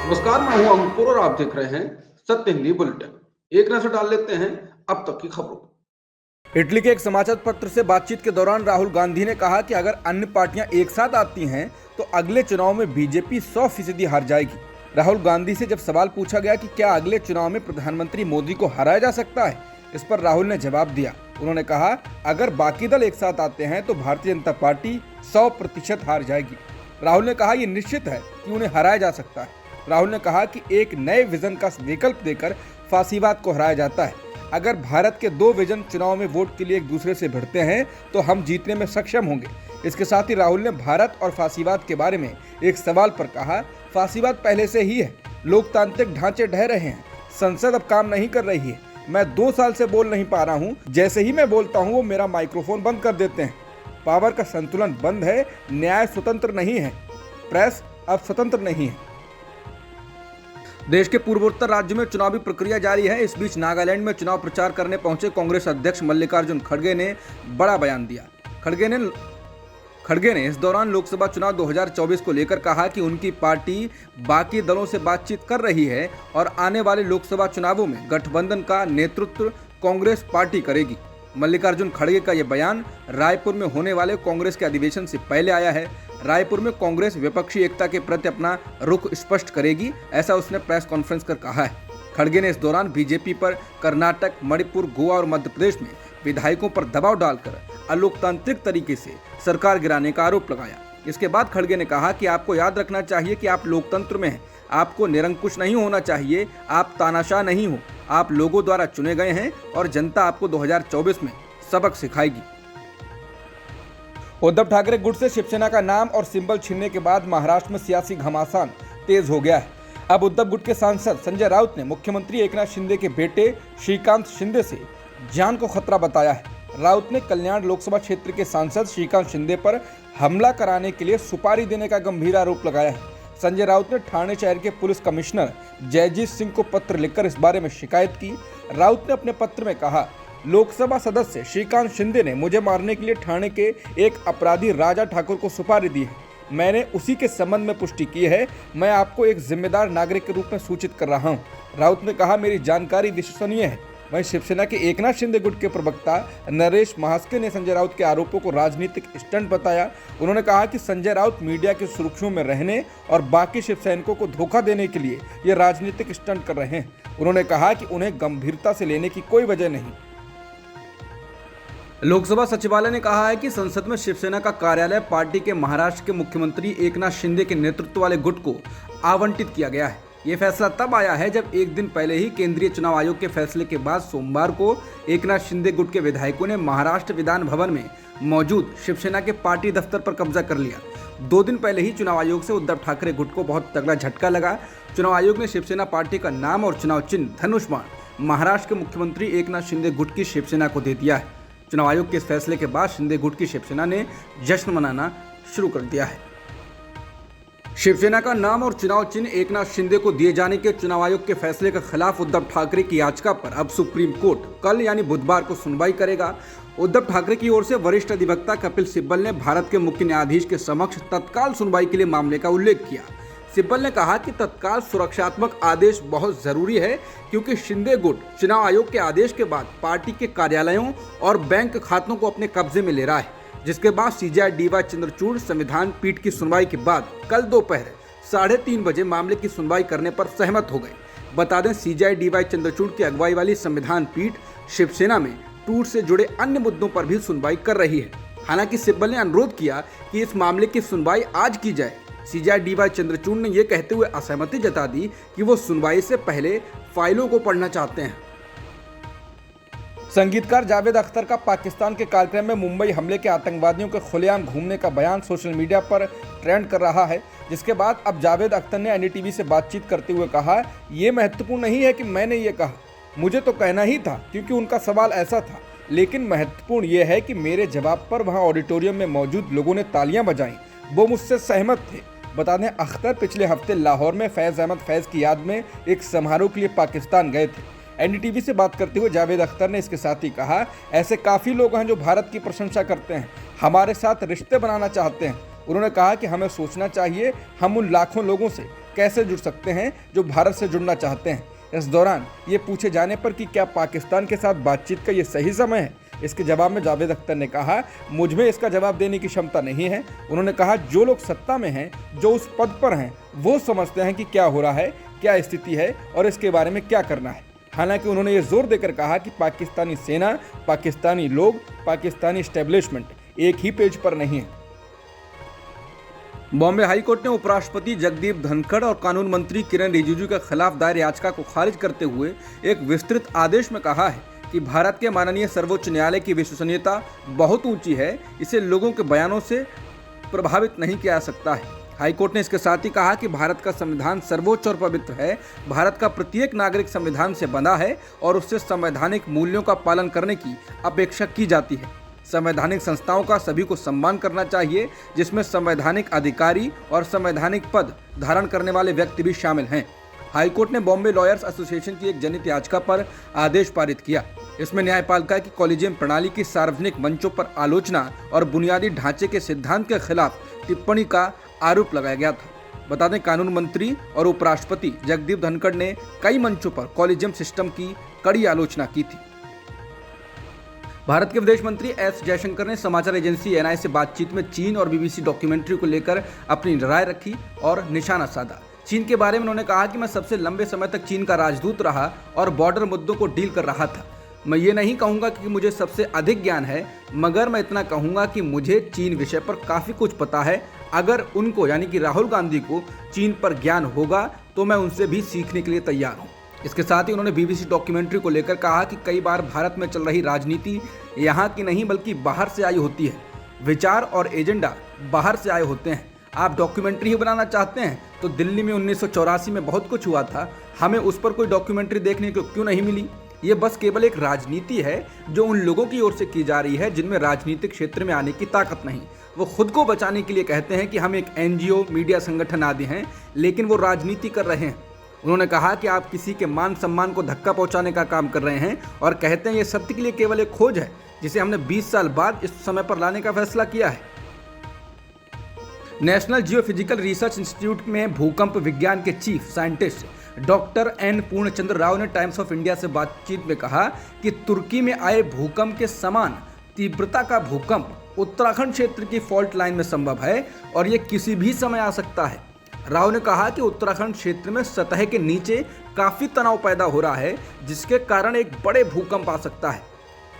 नमस्कार, मैं हूं अंकुर और आप देख रहे हैं सत्य हिंदी बुलेटिन। एक नजर डाल लेते हैं अब तक की खबरों पर। इटली के एक समाचार पत्र से बातचीत के दौरान राहुल गांधी ने कहा कि अगर अन्य पार्टियां एक साथ आती हैं तो अगले चुनाव में बीजेपी 100% हार जाएगी। राहुल गांधी से जब सवाल पूछा गया कि क्या अगले चुनाव में प्रधानमंत्री मोदी को हराया जा सकता है, इस पर राहुल ने जवाब दिया। उन्होंने कहा, अगर बाकी दल एक साथ आते हैं तो भारतीय जनता पार्टी 100% हार जाएगी। राहुल ने कहा, यह निश्चित है कि उन्हें हराया जा सकता है। राहुल ने कहा कि एक नए विजन का विकल्प देकर फासीवाद को हराया जाता है। अगर भारत के दो विजन चुनाव में वोट के लिए एक दूसरे से भिड़ते हैं तो हम जीतने में सक्षम होंगे। इसके साथ ही राहुल ने भारत और फासीवाद के बारे में एक सवाल पर कहा, फासीवाद पहले से ही है, लोकतांत्रिक ढांचे ढह रहे हैं, संसद अब काम नहीं कर रही है, मैं 2 साल से बोल नहीं पा रहा हूँ, जैसे ही मैं बोलता हूँ वो मेरा माइक्रोफोन बंद कर देते हैं। पावर का संतुलन बंद है, न्याय स्वतंत्र नहीं है, प्रेस अब स्वतंत्र नहीं है। देश के पूर्वोत्तर राज्यों में चुनावी प्रक्रिया जारी है। इस बीच नागालैंड में चुनाव प्रचार करने पहुंचे कांग्रेस अध्यक्ष मल्लिकार्जुन खड़गे ने बड़ा बयान दिया। खड़गे ने इस दौरान लोकसभा चुनाव 2024 को लेकर कहा कि उनकी पार्टी बाकी दलों से बातचीत कर रही है और आने वाले लोकसभा चुनावों में गठबंधन का नेतृत्व कांग्रेस पार्टी करेगी। मल्लिकार्जुन खड़गे का यह बयान रायपुर में होने वाले कांग्रेस के अधिवेशन से पहले आया है। रायपुर में कांग्रेस विपक्षी एकता के प्रति अपना रुख स्पष्ट करेगी, ऐसा उसने प्रेस कॉन्फ्रेंस कर कहा है। खड़गे ने इस दौरान बीजेपी पर कर्नाटक, मणिपुर, गोवा और मध्य प्रदेश में विधायकों पर दबाव डालकर अलोकतांत्रिक तरीके से सरकार गिराने का आरोप लगाया। इसके बाद खड़गे ने कहा कि आपको याद रखना चाहिए कि आप लोकतंत्र में हैं, आपको निरंकुश नहीं होना चाहिए, आप तानाशाह नहीं हो, आप लोगों द्वारा चुने गए हैं और जनता आपको 2024 में सबक सिखाएगी। उद्धव ठाकरे गुट से शिवसेना का नाम और सिंबल छीनने के बाद महाराष्ट्र में सियासी घमासान तेज हो गया है। अब उद्धव गुट के सांसद संजय राउत ने मुख्यमंत्री एकनाथ शिंदे के बेटे श्रीकांत शिंदे से जान को खतरा बताया है। राउत ने कल्याण लोकसभा क्षेत्र के सांसद श्रीकांत शिंदे पर हमला कराने के लिए सुपारी देने का गंभीर आरोप लगाया है। संजय राउत ने ठाणे शहर के पुलिस कमिश्नर जयजीत सिंह को पत्र लिखकर इस बारे में शिकायत की। राउत ने अपने पत्र में कहा, लोकसभा सदस्य श्रीकांत शिंदे ने मुझे मारने के लिए ठाणे के एक अपराधी राजा ठाकुर को सुपारी दी है। मैंने उसी के संबंध में पुष्टि की है। मैं आपको एक जिम्मेदार नागरिक के रूप में सूचित कर रहा हूं। राउत ने कहा, मेरी जानकारी विश्वसनीय है। वहीं शिवसेना के एकनाथ शिंदे गुट के प्रवक्ता नरेश महास्के ने संजय राउत के आरोपों को राजनीतिक स्टंट बताया। उन्होंने कहा कि संजय राउत मीडिया की सुर्खियों में रहने और बाकी शिव सैनिकों को धोखा देने के लिए ये राजनीतिक स्टंट कर रहे हैं। उन्होंने कहा कि उन्हें गंभीरता से लेने की कोई वजह नहीं। लोकसभा सचिवालय ने कहा है कि संसद में शिवसेना का कार्यालय पार्टी के महाराष्ट्र के मुख्यमंत्री एकनाथ शिंदे के नेतृत्व वाले गुट को आवंटित किया गया है। ये फैसला तब आया है जब एक दिन पहले ही केंद्रीय चुनाव आयोग के फैसले के बाद सोमवार को एकनाथ शिंदे गुट के विधायकों ने महाराष्ट्र विधान भवन में मौजूद शिवसेना के पार्टी दफ्तर पर कब्जा कर लिया। 2 दिन पहले ही चुनाव आयोग से उद्धव ठाकरे गुट को बहुत तगड़ा झटका लगा। चुनाव आयोग ने शिवसेना पार्टी का नाम और चुनाव चिन्ह धनुष बाण महाराष्ट्र के मुख्यमंत्री एकनाथ शिंदे गुट की शिवसेना को दे दिया है। चुनाव आयोग के इस फैसले के बाद शिंदे गुट की शिवसेना ने जश्न मनाना शुरू कर दिया है। शिवसेना का नाम और चुनाव चिन्ह एकनाथ शिंदे को दिए जाने के चुनाव आयोग के फैसले के खिलाफ उद्धव ठाकरे की याचिका पर अब सुप्रीम कोर्ट कल यानी बुधवार को सुनवाई करेगा। उद्धव ठाकरे की ओर से वरिष्ठ अधिवक्ता कपिल सिब्बल ने भारत के मुख्य न्यायाधीश के समक्ष तत्काल सुनवाई के लिए मामले का उल्लेख किया। सिब्बल ने कहा कि तत्काल सुरक्षात्मक आदेश बहुत जरूरी है क्योंकि शिंदे गुट चुनाव आयोग के आदेश के बाद पार्टी के कार्यालयों और बैंक खातों को अपने कब्जे में ले रहा है, जिसके बाद सीजेआई डीवाई चंद्रचूड़ संविधान पीठ की सुनवाई के बाद कल दोपहर 3:30 बजे मामले की सुनवाई करने पर सहमत हो गए। बता दें, सीजेआई डीवाई चंद्रचूड़ की अगुवाई वाली संविधान पीठ शिवसेना में टूट से जुड़े अन्य मुद्दों पर भी सुनवाई कर रही है। हालांकि सिब्बल ने अनुरोध किया कि इस मामले की सुनवाई आज की जाए। सीजेआई डीवाई चंद्रचूड़ ने यह कहते हुए असहमति जता दी कि वो सुनवाई से पहले फाइलों को पढ़ना चाहते हैं। संगीतकार जावेद अख्तर का पाकिस्तान के कार्यक्रम में मुंबई हमले के आतंकवादियों के खुलेआम घूमने का बयान सोशल मीडिया पर ट्रेंड कर रहा है, जिसके बाद अब जावेद अख्तर ने एनडीटीवी से बातचीत करते हुए कहा, ये महत्वपूर्ण नहीं है कि मैंने ये कहा, मुझे तो कहना ही था क्योंकि उनका सवाल ऐसा था, लेकिन महत्वपूर्ण यह है कि मेरे जवाब पर वहाँ ऑडिटोरियम में मौजूद लोगों ने तालियां बजाईं, वो मुझसे सहमत थे। बता दें, अख्तर पिछले हफ्ते लाहौर में फैज़ अहमद फैज़ की याद में एक समारोह के लिए पाकिस्तान गए थे। एनडीटीवी से बात करते हुए जावेद अख्तर ने इसके साथ ही कहा, ऐसे काफ़ी लोग हैं जो भारत की प्रशंसा करते हैं, हमारे साथ रिश्ते बनाना चाहते हैं। उन्होंने कहा कि हमें सोचना चाहिए हम उन लाखों लोगों से कैसे जुड़ सकते हैं जो भारत से जुड़ना चाहते हैं। इस दौरान ये पूछे जाने पर कि क्या पाकिस्तान के साथ बातचीत का ये सही समय है, इसके जवाब में जावेद अख्तर ने कहा, मुझ में इसका जवाब देने की क्षमता नहीं है। उन्होंने कहा, जो लोग सत्ता में हैं, जो उस पद पर हैं, वो समझते हैं कि क्या हो रहा है, क्या स्थिति है और इसके बारे में क्या करना है। हालांकि उन्होंने ये जोर देकर कहा कि पाकिस्तानी सेना, पाकिस्तानी लोग, पाकिस्तानी एस्टेब्लिशमेंट एक ही पेज पर नहीं है। बॉम्बे हाईकोर्ट ने उपराष्ट्रपति जगदीप धनखड़ और कानून मंत्री किरण रिजिजू के खिलाफ दायर याचिका को खारिज करते हुए एक विस्तृत आदेश में कहा है कि भारत के माननीय सर्वोच्च न्यायालय की विश्वसनीयता बहुत ऊंची है, इसे लोगों के बयानों से प्रभावित नहीं किया जा सकता है। हाईकोर्ट ने इसके साथ ही कहा कि भारत का संविधान सर्वोच्च और पवित्र है, भारत का प्रत्येक नागरिक संविधान से बंधा है और उससे संवैधानिक मूल्यों का पालन करने की अपेक्षा की जाती है। संवैधानिक संस्थाओं का सभी को सम्मान करना चाहिए, जिसमें संवैधानिक अधिकारी और संवैधानिक पद धारण करने वाले व्यक्ति भी शामिल हैं। हाईकोर्ट ने बॉम्बे लॉयर्स एसोसिएशन की एक जनहित याचिका पर आदेश पारित किया। इसमें न्यायपालिका की कॉलेजियम प्रणाली की सार्वजनिक मंचों पर आलोचना और बुनियादी ढांचे के सिद्धांत के खिलाफ टिप्पणी का आरोप लगाया गया था। बता दें, कानून मंत्री और उपराष्ट्रपति जगदीप धनखड़ ने कई मंचों पर कॉलेजियम सिस्टम की कड़ी आलोचना की थी। भारत के विदेश मंत्री एस जयशंकर ने समाचार एजेंसी एनआई से बातचीत में चीन और बीबीसी डॉक्यूमेंट्री को लेकर अपनी राय रखी और निशाना साधा। चीन के बारे में उन्होंने कहा कि मैं सबसे लंबे समय तक चीन का राजदूत रहा और बॉर्डर मुद्दों को डील कर रहा था। मैं ये नहीं कहूँगा कि मुझे सबसे अधिक ज्ञान है, मगर मैं इतना कहूँगा कि मुझे चीन विषय पर काफ़ी कुछ पता है। अगर उनको यानी कि राहुल गांधी को चीन पर ज्ञान होगा तो मैं उनसे भी सीखने के लिए तैयार हूँ। इसके साथ ही उन्होंने बीबीसी डॉक्यूमेंट्री को लेकर कहा कि कई बार भारत में चल रही राजनीति यहाँ की नहीं बल्कि बाहर से आई होती है। विचार और एजेंडा बाहर से आए होते हैं। आप डॉक्यूमेंट्री ही बनाना चाहते हैं तो दिल्ली में 1984 में बहुत कुछ हुआ था, हमें उस पर कोई डॉक्यूमेंट्री देखने को क्यों नहीं मिली? ये बस केवल एक राजनीति है जो उन लोगों की ओर से की जा रही है जिनमें राजनीतिक क्षेत्र में आने की ताकत नहीं। वो खुद को बचाने के लिए कहते हैं कि हम एक एनजीओ, मीडिया संगठन आदि हैं, लेकिन वो राजनीति कर रहे हैं। उन्होंने कहा कि आप किसी के मान सम्मान को धक्का पहुंचाने का काम कर रहे हैं और कहते हैं ये सत्य के लिए केवल एक खोज है जिसे हमने 20 साल बाद इस समय पर लाने का फैसला किया है। नेशनल जियोफिजिकल रिसर्च इंस्टीट्यूट में भूकंप विज्ञान के चीफ साइंटिस्ट डॉक्टर एन पूर्णचंद्र राव ने टाइम्स ऑफ इंडिया से बातचीत में कहा कि तुर्की में आए भूकंप के समान तीव्रता का भूकंप उत्तराखंड क्षेत्र की फॉल्ट लाइन में संभव है और ये किसी भी समय आ सकता है। राव ने कहा कि उत्तराखंड क्षेत्र में सतह के नीचे काफी तनाव पैदा हो रहा है, जिसके कारण एक बड़े भूकंप आ सकता है।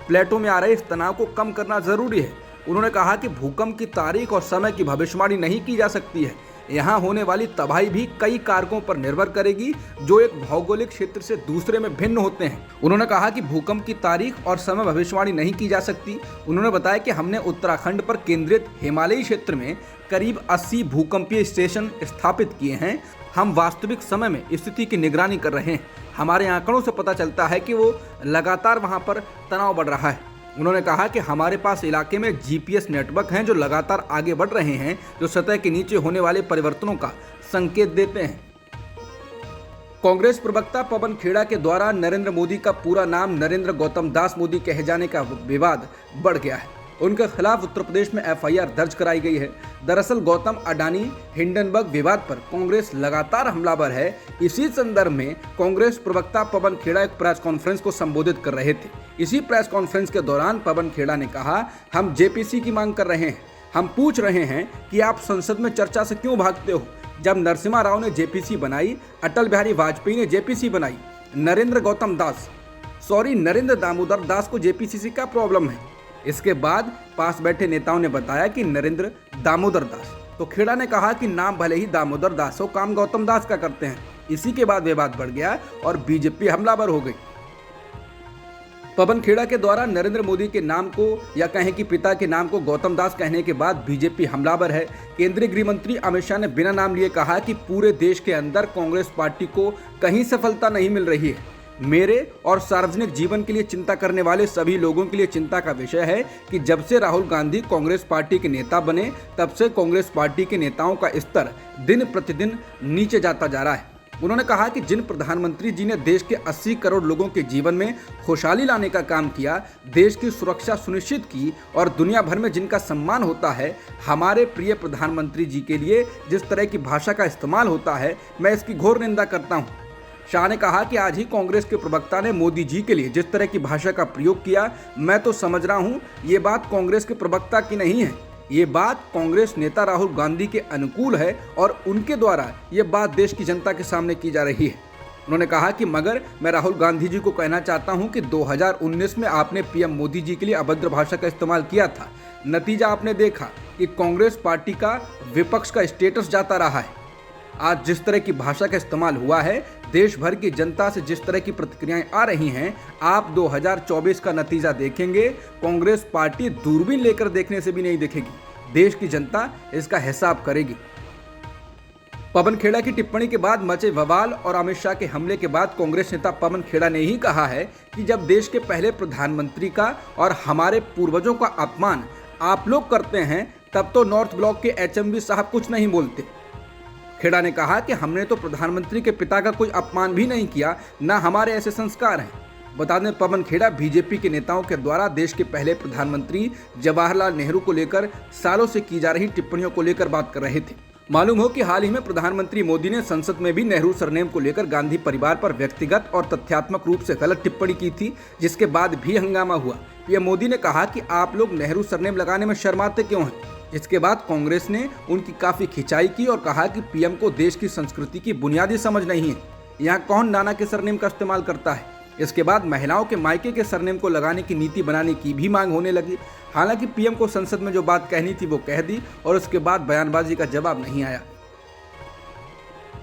प्लेटों में आ रहे इस तनाव को कम करना जरूरी है। उन्होंने कहा कि भूकंप की तारीख और समय की भविष्यवाणी नहीं की जा सकती है। यहाँ होने वाली तबाही भी कई कारकों पर निर्भर करेगी जो एक भौगोलिक क्षेत्र से दूसरे में भिन्न होते हैं। उन्होंने कहा कि भूकंप की तारीख और समय भविष्यवाणी नहीं की जा सकती। उन्होंने बताया कि हमने उत्तराखंड पर केंद्रित हिमालयी क्षेत्र में करीब 80 भूकंपीय स्टेशन स्थापित किए हैं। हम वास्तविक समय में स्थिति की निगरानी कर रहे हैं। हमारे आंकड़ों से पता चलता है कि वो लगातार वहाँ पर तनाव बढ़ रहा है। उन्होंने कहा कि हमारे पास इलाके में जीपीएस नेटवर्क हैं जो लगातार आगे बढ़ रहे हैं, जो सतह के नीचे होने वाले परिवर्तनों का संकेत देते हैं। कांग्रेस प्रवक्ता पवन खेड़ा के द्वारा नरेंद्र मोदी का पूरा नाम नरेंद्र गौतम दास मोदी कहे जाने का विवाद बढ़ गया है। उनके खिलाफ उत्तर प्रदेश में एफआईआर दर्ज कराई गई है। दरअसल गौतम अडानी हिंडनबर्ग विवाद पर कांग्रेस लगातार हमलावर है। इसी संदर्भ में कांग्रेस प्रवक्ता पवन खेड़ा एक प्रेस कॉन्फ्रेंस को संबोधित कर रहे थे। इसी प्रेस कॉन्फ्रेंस के दौरान पवन खेड़ा ने कहा, हम जेपीसी की मांग कर रहे हैं। हम पूछ रहे हैं कि आप संसद में चर्चा से क्यों भागते हो? जब नरसिम्हा राव ने जेपीसी बनाई, अटल बिहारी वाजपेयी ने जेपीसी बनाई, नरेंद्र दामोदर दास को जेपीसी से क्या प्रॉब्लम है? इसके बाद पास बैठे नेताओं ने बताया कि नरेंद्र दामोदर दास। तो खेड़ा ने कहा कि नाम भले ही दामोदर दास हो, काम गौतम दास का करते हैं। इसी के बाद विवाद बढ़ गया और बीजेपी हमलावर हो गई। पवन खेड़ा के द्वारा नरेंद्र मोदी के नाम को या कहें कि पिता के नाम को गौतम दास कहने के बाद बीजेपी हमलावर है। केंद्रीय गृह मंत्री अमित शाह ने बिना नाम लिए कहा कि पूरे देश के अंदर कांग्रेस पार्टी को कहीं सफलता नहीं मिल रही है। मेरे और सार्वजनिक जीवन के लिए चिंता करने वाले सभी लोगों के लिए चिंता का विषय है कि जब से राहुल गांधी कांग्रेस पार्टी के नेता बने, तब से कांग्रेस पार्टी के नेताओं का स्तर दिन प्रतिदिन नीचे जाता जा रहा है। उन्होंने कहा कि जिन प्रधानमंत्री जी ने देश के 80 करोड़ लोगों के जीवन में खुशहाली लाने का काम किया, देश की सुरक्षा सुनिश्चित की और दुनिया भर में जिनका सम्मान होता है, हमारे प्रिय प्रधानमंत्री जी के लिए जिस तरह की भाषा का इस्तेमाल होता है, मैं इसकी घोर निंदा करता हूँ। शाह ने कहा कि आज ही कांग्रेस के प्रवक्ता ने मोदी जी के लिए जिस तरह की भाषा का प्रयोग किया, मैं तो समझ रहा हूँ ये बात कांग्रेस के प्रवक्ता की नहीं है, ये बात कांग्रेस नेता राहुल गांधी के अनुकूल है और उनके द्वारा ये बात देश की जनता के सामने की जा रही है। उन्होंने कहा कि मगर मैं राहुल गांधी जी को कहना चाहता हूं कि 2019 में आपने पीएम मोदी जी के लिए अभद्र भाषा का इस्तेमाल किया था। नतीजा आपने देखा कि कांग्रेस पार्टी का विपक्ष का स्टेटस जाता रहा है। आज जिस तरह की भाषा का इस्तेमाल हुआ है, देश भर की जनता से जिस तरह की प्रतिक्रियाएं आ रही हैं, आप 2024 का नतीजा देखेंगे, कांग्रेस पार्टी दूरबीन लेकर देखने से भी नहीं देखेगी। देश की जनता इसका हिसाब करेगी। पवन खेड़ा की टिप्पणी के बाद मचे बवाल और अमित शाह के हमले के बाद कांग्रेस नेता पवन खेड़ा ने ही कहा है कि जब देश के पहले प्रधानमंत्री का और हमारे पूर्वजों का अपमान आप लोग करते हैं, तब तो नॉर्थ ब्लॉक के एचएमवी साहब कुछ नहीं बोलते। खेड़ा ने कहा कि हमने तो प्रधानमंत्री के पिता का कोई अपमान भी नहीं किया, न हमारे ऐसे संस्कार हैं। बता दें, पवन खेड़ा बीजेपी के नेताओं के द्वारा देश के पहले प्रधानमंत्री जवाहरलाल नेहरू को लेकर सालों से की जा रही टिप्पणियों को लेकर बात कर रहे थे। मालूम हो कि हाल ही में प्रधानमंत्री मोदी ने संसद में भी नेहरू सरनेम को लेकर गांधी परिवार पर व्यक्तिगत और तथ्यात्मक रूप से गलत टिप्पणी की थी, जिसके बाद भी हंगामा हुआ। पीएम मोदी ने कहा कि आप लोग नेहरू सरनेम लगाने में शर्माते क्यों हैं। इसके बाद कांग्रेस ने उनकी काफी खिंचाई की और कहा कि पीएम को देश की संस्कृति की बुनियादी समझ नहीं है, यहाँ कौन नाना के सरनेम का इस्तेमाल करता है। इसके बाद महिलाओं के मायके के सरनेम को लगाने की नीति बनाने की भी मांग होने लगी। हालांकि पीएम को संसद में जो बात कहनी थी वो कह दी और उसके बाद बयानबाजी का जवाब नहीं आया।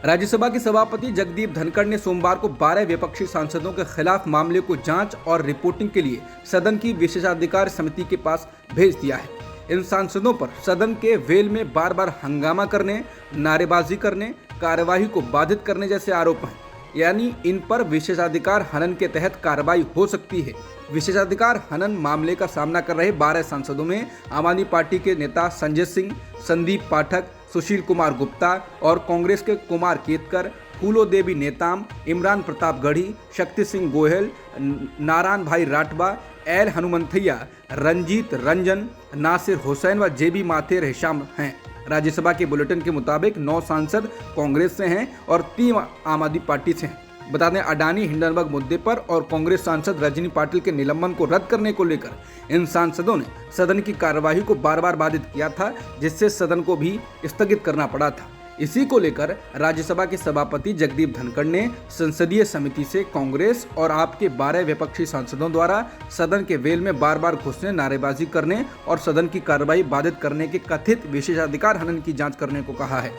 राज्यसभा के सभापति जगदीप धनखड़ ने सोमवार को 12 विपक्षी सांसदों के खिलाफ मामले को जांच और रिपोर्टिंग के लिए सदन की विशेषाधिकार समिति के पास भेज दिया है। इन सांसदों पर सदन के वेल में बार बार हंगामा करने, नारेबाजी करने, कार्यवाही को बाधित करने जैसे आरोप हैं, यानी इन पर विशेषाधिकार हनन के तहत कार्रवाई हो सकती है। विशेषाधिकार हनन मामले का सामना कर रहे 12 सांसदों में आम आदमी पार्टी के नेता संजय सिंह, संदीप पाठक, सुशील कुमार गुप्ता और कांग्रेस के कुमार केतकर, फूलो देवी नेताम, इमरान प्रताप गढ़ी, शक्ति सिंह गोयल, नारायण भाई राठवा, एल हनुमंथैया, रंजीत रंजन, नासिर हुसैन व जेबी माथेर हिशाम हैं। राज्यसभा के बुलेटिन के मुताबिक 9 सांसद कांग्रेस से हैं और 3 आम आदमी पार्टी से हैं। बता दें, अडानी हिंडनबर्ग मुद्दे पर और कांग्रेस सांसद रजनी पाटिल के निलंबन को रद्द करने को लेकर इन सांसदों ने सदन की कार्यवाही को बार बार बाधित किया था, जिससे सदन को भी स्थगित करना पड़ा था। इसी को लेकर राज्यसभा के सभापति जगदीप धनखड़ ने संसदीय समिति से कांग्रेस और आप के 12 विपक्षी सांसदों द्वारा सदन के वेल में बार बार घुसने, नारेबाजी करने और सदन की कार्रवाई बाधित करने के कथित विशेषाधिकार हनन की जांच करने को कहा है।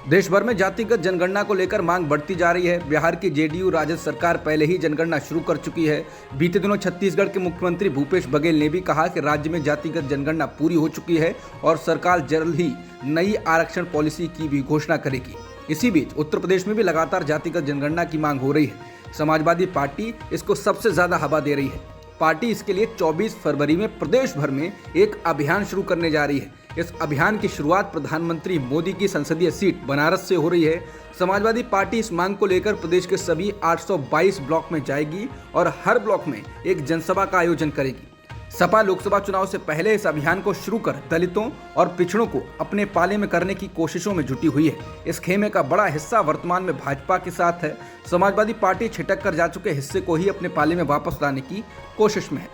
देश भर में जातिगत जनगणना को लेकर मांग बढ़ती जा रही है। बिहार की जेडीयू राजद सरकार पहले ही जनगणना शुरू कर चुकी है। बीते दिनों छत्तीसगढ़ के मुख्यमंत्री भूपेश बघेल ने भी कहा कि राज्य में जातिगत जनगणना पूरी हो चुकी है और सरकार जल्द ही नई आरक्षण पॉलिसी की भी घोषणा करेगी। इसी बीच उत्तर प्रदेश में भी लगातार जातिगत जनगणना की मांग हो रही है। समाजवादी पार्टी इसको सबसे ज्यादा हवा दे रही है। पार्टी इसके लिए 24 फरवरी में प्रदेश भर में एक अभियान शुरू करने जा रही है। इस अभियान की शुरुआत प्रधानमंत्री मोदी की संसदीय सीट बनारस से हो रही है। समाजवादी पार्टी इस मांग को लेकर प्रदेश के सभी 822 ब्लॉक में जाएगी और हर ब्लॉक में एक जनसभा का आयोजन करेगी। सपा लोकसभा चुनाव से पहले इस अभियान को शुरू कर दलितों और पिछड़ों को अपने पाले में करने की कोशिशों में जुटी हुई है। इस खेमे का बड़ा हिस्सा वर्तमान में भाजपा के साथ है। समाजवादी पार्टी छिटक कर जा चुके हिस्से को ही अपने पाले में वापस लाने की कोशिश में है।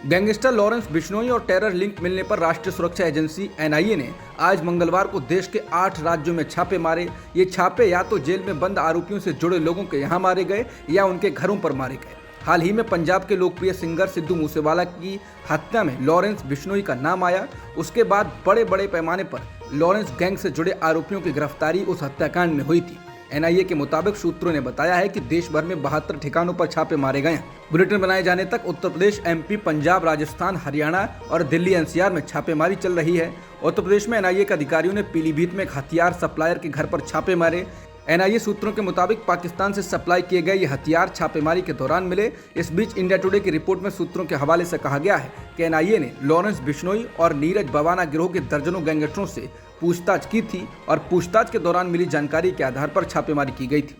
गैंगस्टर लॉरेंस बिश्नोई और टेरर लिंक मिलने पर राष्ट्रीय सुरक्षा एजेंसी एनआईए ने आज मंगलवार को देश के 8 राज्यों में छापे मारे। ये छापे या तो जेल में बंद आरोपियों से जुड़े लोगों के यहाँ मारे गए या उनके घरों पर मारे गए। हाल ही में पंजाब के लोकप्रिय सिंगर सिद्धू मूसेवाला की हत्या में लॉरेंस बिश्नोई का नाम आया। उसके बाद बड़े बड़े पैमाने पर लॉरेंस गैंग से जुड़े आरोपियों की गिरफ्तारी उस हत्याकांड में हुई थी। एनआईए के मुताबिक सूत्रों ने बताया है कि देश भर में 72 ठिकानों पर छापे मारे गए हैं। बुलेटिन बनाए जाने तक उत्तर प्रदेश, एमपी, पंजाब, राजस्थान, हरियाणा और दिल्ली एनसीआर में छापेमारी चल रही है। उत्तर प्रदेश में एनआईए के अधिकारियों ने पीलीभीत में एक हथियार सप्लायर के घर पर छापे मारे। एनआईए सूत्रों के मुताबिक पाकिस्तान से सप्लाई किए गए ये हथियार छापेमारी के दौरान मिले। इस बीच इंडिया टुडे की रिपोर्ट में सूत्रों के हवाले से कहा गया है कि एनआईए ने लॉरेंस बिश्नोई और नीरज बवाना गिरोह के दर्जनों गैंगस्टरों से पूछताछ की थी और पूछताछ के दौरान मिली जानकारी के आधार पर छापेमारी की गई थी।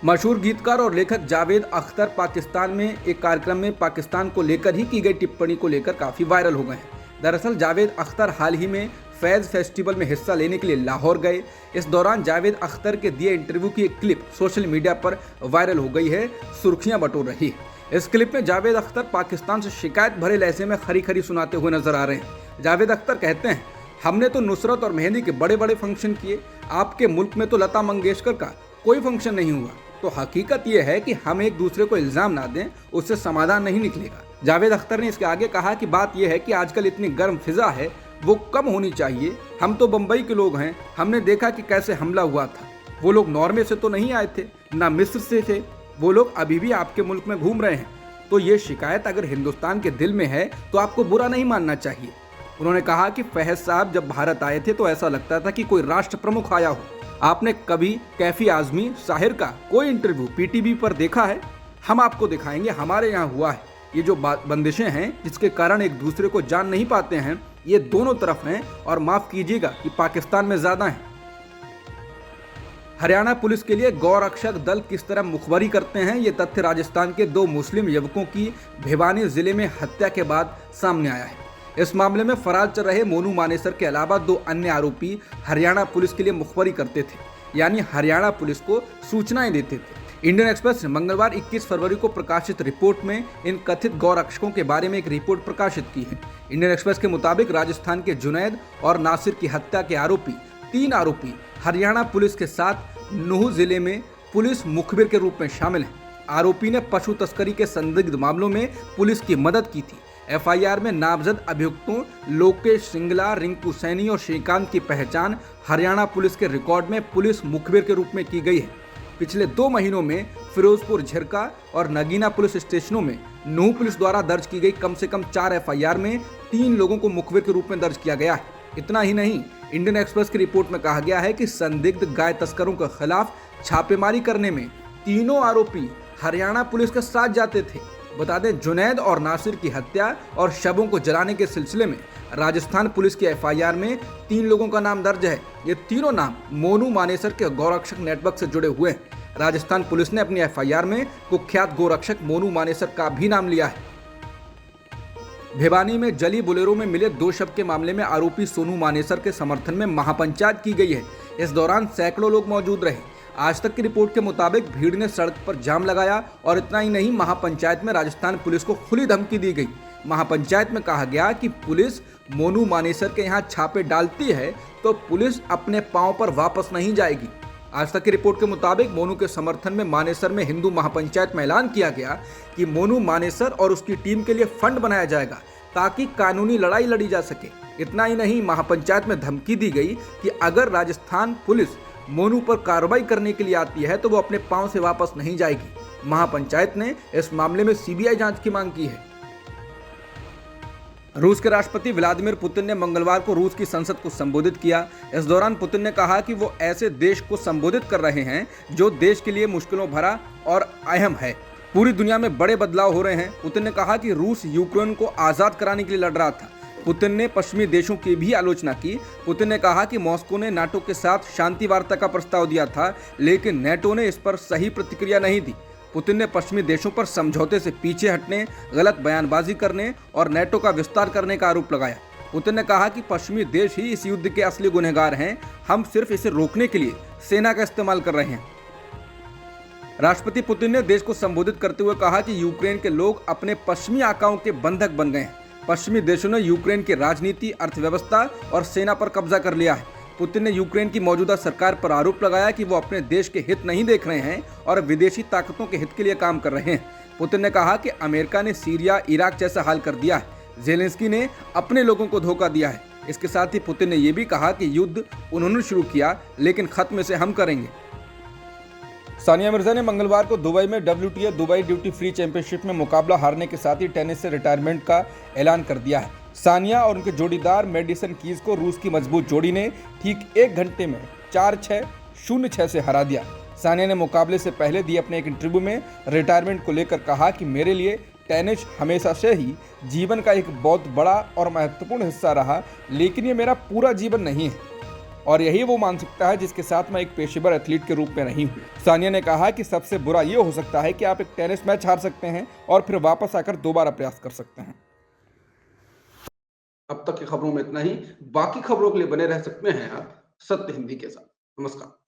मशहूर गीतकार और लेखक जावेद अख्तर पाकिस्तान में एक कार्यक्रम में पाकिस्तान को लेकर ही की गई टिप्पणी को लेकर काफ़ी वायरल हो गए हैं। दरअसल जावेद अख्तर हाल ही में फैज़ फेस्टिवल में हिस्सा लेने के लिए लाहौर गए। इस दौरान जावेद अख्तर के दिए इंटरव्यू की एक क्लिप सोशल मीडिया पर वायरल हो गई है, सुर्खियां बटोर रही है। इस क्लिप में जावेद अख्तर पाकिस्तान से शिकायत भरे लहजे में खरी खरी सुनाते हुए नजर आ रहे हैं। जावेद अख्तर कहते हैं, हमने तो नुसरत और मेहंदी के बड़े बड़े फंक्शन किए, आपके मुल्क में तो लता मंगेशकर का कोई फंक्शन नहीं हुआ। तो हकीकत यह है कि हम एक दूसरे को इल्जाम ना दें, उससे समाधान नहीं निकलेगा। जावेद अख्तर ने इसके आगे कहा कि बात यह है कि आजकल इतनी गर्म फिजा है, वो कम होनी चाहिए। हम तो बम्बई के लोग हैं, हमने देखा कि कैसे हमला हुआ था। वो लोग नॉर्वे से तो नहीं आए थे, ना मिस्र से थे, वो लोग अभी भी आपके मुल्क में घूम रहे हैं। तो ये शिकायत अगर हिंदुस्तान के दिल में है तो आपको बुरा नहीं मानना चाहिए। उन्होंने कहा कि फैज साहब जब भारत आए थे तो ऐसा लगता था कि कोई राष्ट्र प्रमुख आया हो। आपने कभी कैफी आजमी साहिर का कोई इंटरव्यू पीटीवी पर देखा है? हम आपको दिखाएंगे, हमारे यहाँ हुआ है। ये जो बंदिशें हैं जिसके कारण एक दूसरे को जान नहीं पाते हैं, ये दोनों तरफ हैं और माफ कीजिएगा कि पाकिस्तान में ज्यादा हैं। हरियाणा पुलिस के लिए गौरक्षक दल किस तरह मुखबरी करते हैं, ये तथ्य राजस्थान के 2 मुस्लिम युवकों की भिवानी जिले में हत्या के बाद सामने आया है। इस मामले में फरार चल रहे मोनू मानेसर के अलावा 2 अन्य आरोपी हरियाणा पुलिस के लिए मुखबरी करते थे, यानी हरियाणा पुलिस को सूचनाएं देते थे। इंडियन एक्सप्रेस ने मंगलवार 21 फरवरी को प्रकाशित रिपोर्ट में इन कथित गौरक्षकों के बारे में एक रिपोर्ट प्रकाशित की है। इंडियन एक्सप्रेस के मुताबिक राजस्थान के जुनैद और नासिर की हत्या के 3 आरोपी हरियाणा पुलिस के साथ नूह जिले में पुलिस मुखबिर के रूप में शामिल हैं। आरोपी ने पशु तस्करी के संदिग्ध मामलों में पुलिस की मदद की थी। एफआईआर में नामजद अभियुक्तों लोकेश सिंगला, रिंकू सैनी और श्रीकांत की पहचान हरियाणा पुलिस के रिकॉर्ड में पुलिस मुखबिर के रूप में की गई है। पिछले 2 महीनों में फिरोजपुर, झिरका और नगीना पुलिस स्टेशनों में नूह पुलिस द्वारा दर्ज की गई कम से कम 4 एफआईआर में 3 लोगों को मुखबिर के रूप में दर्ज किया गया है। इतना ही नहीं, इंडियन एक्सप्रेस की रिपोर्ट में कहा गया है कि संदिग्ध गाय तस्करों के खिलाफ छापेमारी करने में तीनों आरोपी हरियाणा पुलिस के साथ जाते थे। बता दें, जुनैद और नासिर की हत्या और शवों को जलाने के सिलसिले में राजस्थान पुलिस की एफआईआर में 3 लोगों का नाम दर्ज है। ये तीनों नाम मोनू मानेसर के गौरक्षक नेटवर्क से जुड़े हुए हैं। राजस्थान पुलिस ने अपनी एफआईआर में कुख्यात गौरक्षक मोनू मानेसर का भी नाम लिया है। भिवानी में जली बोलेरो में मिले 2 शव के मामले में आरोपी सोनू मानेसर के समर्थन में महापंचायत की गई है। इस दौरान सैकड़ों लोग मौजूद रहे। आज तक की रिपोर्ट के मुताबिक भीड़ ने सड़क पर जाम लगाया और इतना ही नहीं, महापंचायत में राजस्थान पुलिस को खुली धमकी दी गई। महापंचायत में कहा गया कि पुलिस मोनू मानेसर के यहाँ छापे डालती है तो पुलिस अपने पांव पर वापस नहीं जाएगी। आज तक की रिपोर्ट के मुताबिक मोनू के समर्थन में मानेसर में हिंदू महापंचायत में ऐलान किया गया कि मोनू मानेसर और उसकी टीम के लिए फंड बनाया जाएगा ताकि कानूनी लड़ाई लड़ी जा सके। इतना ही नहीं, महापंचायत में धमकी दी गई कि अगर राजस्थान पुलिस मोनू पर कार्रवाई करने के लिए आती है तो वो अपने पांव से वापस नहीं जाएगी। महापंचायत ने इस मामले में सीबीआई जांच की मांग की है। रूस के राष्ट्रपति व्लादिमीर पुतिन ने मंगलवार को रूस की संसद को संबोधित किया। इस दौरान पुतिन ने कहा कि वो ऐसे देश को संबोधित कर रहे हैं जो देश के लिए मुश्किलों भरा और अहम है। पूरी दुनिया में बड़े बदलाव हो रहे हैं। पुतिन ने कहा कि रूस यूक्रेन को आज़ाद कराने के लिए लड़ रहा था। पुतिन ने पश्चिमी देशों की भी आलोचना की। पुतिन ने कहा कि मॉस्को ने नाटो के साथ शांति वार्ता का प्रस्ताव दिया था, लेकिन नेटो ने इस पर सही प्रतिक्रिया नहीं दी। पुतिन ने पश्चिमी देशों पर समझौते से पीछे हटने, गलत बयानबाजी करने और नेटो का विस्तार करने का आरोप लगाया। पुतिन ने कहा कि पश्चिमी देश ही इस युद्ध के असली गुनहगार हैं, हम सिर्फ इसे रोकने के लिए सेना का इस्तेमाल कर रहे हैं। राष्ट्रपति पुतिन ने देश को संबोधित करते हुए कहा कि यूक्रेन के लोग अपने पश्चिमी आकाओं के बंधक बन गए हैं। पश्चिमी देशों ने यूक्रेन की राजनीति, अर्थव्यवस्था और सेना पर कब्जा कर लिया है। पुतिन ने यूक्रेन की मौजूदा सरकार पर आरोप लगाया कि वो अपने देश के हित नहीं देख रहे हैं और विदेशी ताकतों के हित के लिए काम कर रहे हैं। पुतिन ने कहा कि अमेरिका ने सीरिया, इराक जैसा हाल कर दिया है। ज़ेलेंस्की ने अपने लोगों को धोखा दिया है। इसके साथ ही पुतिन ने यह भी कहा कि युद्ध उन्होंने शुरू किया, लेकिन खत्म इसे हम करेंगे। सानिया मिर्जा ने मंगलवार को दुबई में WTA Dubai duty free championship में मुकाबला हारने के साथ ही टेनिस से रिटायरमेंट का ऐलान कर दिया है। सानिया और उनके जोड़ीदार मेडिसन कीज को रूस की मजबूत जोड़ी ने ठीक 1 घंटे में 4-6, 0-6 से हरा दिया। सानिया ने मुकाबले से पहले दिए अपने एक इंटरव्यू में रिटायरमेंट को लेकर कहा कि मेरे लिए टेनिस हमेशा से ही जीवन का एक बहुत बड़ा और महत्वपूर्ण हिस्सा रहा, लेकिन ये मेरा पूरा जीवन नहीं है और यही वो मानसिकता है जिसके साथ मैं एक पेशेवर एथलीट के रूप में नहीं हूँ। सानिया ने कहा कि सबसे बुरा ये हो सकता है कि आप एक टेनिस मैच हार सकते हैं और फिर वापस आकर दोबारा प्रयास कर सकते हैं। अब तक की खबरों में इतना ही। बाकी खबरों के लिए बने रह सकते हैं आप सत्य हिंदी के साथ। नमस्कार।